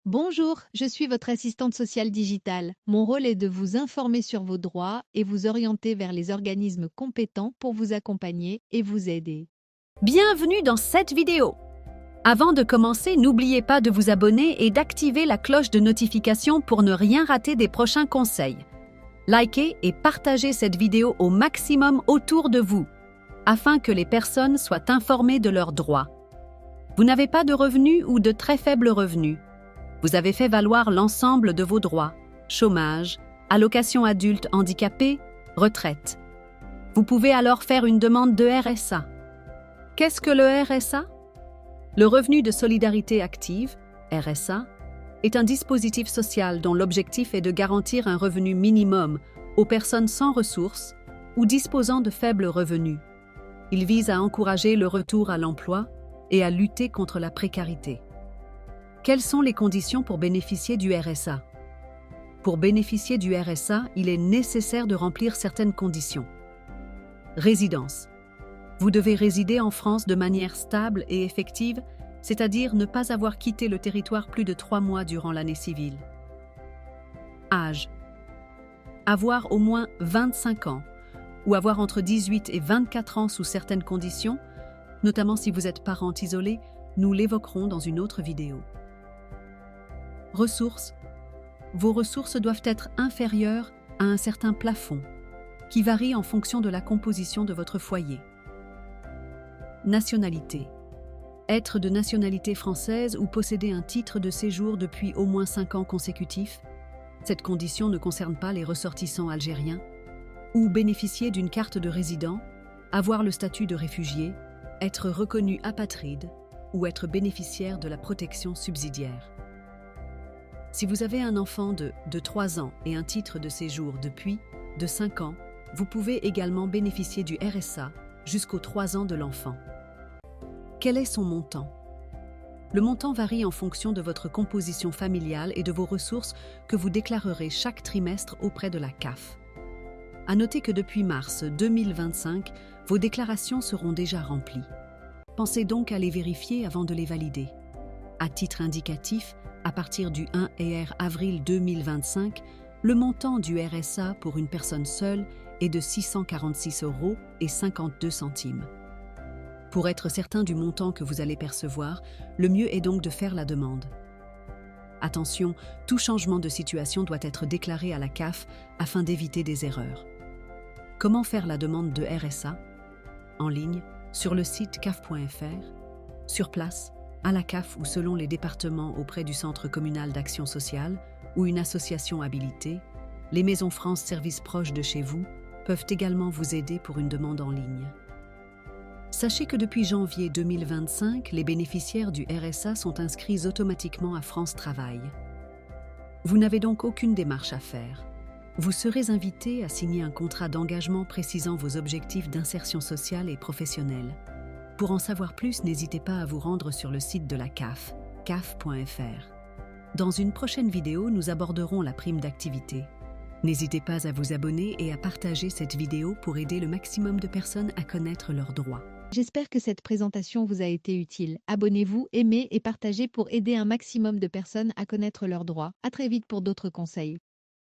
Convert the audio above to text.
Bonjour, je suis votre assistante sociale digitale. Mon rôle est de vous informer sur vos droits et vous orienter vers les organismes compétents pour vous accompagner et vous aider. Bienvenue dans cette vidéo. Avant de commencer, n'oubliez pas de vous abonner et d'activer la cloche de notification pour ne rien rater des prochains conseils. Likez et partagez cette vidéo au maximum autour de vous, afin que les personnes soient informées de leurs droits. Vous n'avez pas de revenus ou de très faibles revenus. Vous avez fait valoir l'ensemble de vos droits, chômage, allocation adulte handicapé, retraite. Vous pouvez alors faire une demande de RSA. Qu'est-ce que le RSA? Le revenu de solidarité active, RSA, est un dispositif social dont l'objectif est de garantir un revenu minimum aux personnes sans ressources ou disposant de faibles revenus. Il vise à encourager le retour à l'emploi et à lutter contre la précarité. Quelles sont les conditions pour bénéficier du RSA? Pour bénéficier du RSA, il est nécessaire de remplir certaines conditions. Résidence. Vous devez résider en France de manière stable et effective, c'est-à-dire ne pas avoir quitté le territoire plus de 3 mois durant l'année civile. Âge. Avoir au moins 25 ans ou avoir entre 18 et 24 ans sous certaines conditions, notamment si vous êtes parent isolé, nous l'évoquerons dans une autre vidéo. Ressources. Vos ressources doivent être inférieures à un certain plafond, qui varie en fonction de la composition de votre foyer. Nationalité. Être de nationalité française ou posséder un titre de séjour depuis au moins 5 ans consécutifs. Cette condition ne concerne pas les ressortissants algériens. Ou bénéficier d'une carte de résident, avoir le statut de réfugié, être reconnu apatride ou être bénéficiaire de la protection subsidiaire. Si vous avez un enfant de 3 ans et un titre de séjour depuis de 5 ans, vous pouvez également bénéficier du RSA jusqu'aux 3 ans de l'enfant. Quel est son montant? Le montant varie en fonction de votre composition familiale et de vos ressources que vous déclarerez chaque trimestre auprès de la CAF. À noter que depuis mars 2025, vos déclarations seront déjà remplies. Pensez donc à les vérifier avant de les valider. À titre indicatif, à partir du 1 avril 2025, le montant du RSA pour une personne seule est de 646,52 €. Pour être certain du montant que vous allez percevoir, le mieux est donc de faire la demande. Attention, tout changement de situation doit être déclaré à la CAF afin d'éviter des erreurs. Comment faire la demande de RSA? En ligne, sur le site caf.fr, sur place, à la CAF ou selon les départements auprès du Centre communal d'action sociale ou une association habilitée, les Maisons France services proches de chez vous peuvent également vous aider pour une demande en ligne. Sachez que depuis janvier 2025, les bénéficiaires du RSA sont inscrits automatiquement à France Travail. Vous n'avez donc aucune démarche à faire. Vous serez invité à signer un contrat d'engagement précisant vos objectifs d'insertion sociale et professionnelle. Pour en savoir plus, n'hésitez pas à vous rendre sur le site de la CAF, caf.fr. Dans une prochaine vidéo, nous aborderons la prime d'activité. N'hésitez pas à vous abonner et à partager cette vidéo pour aider le maximum de personnes à connaître leurs droits. J'espère que cette présentation vous a été utile. Abonnez-vous, aimez et partagez pour aider un maximum de personnes à connaître leurs droits. À très vite pour d'autres conseils.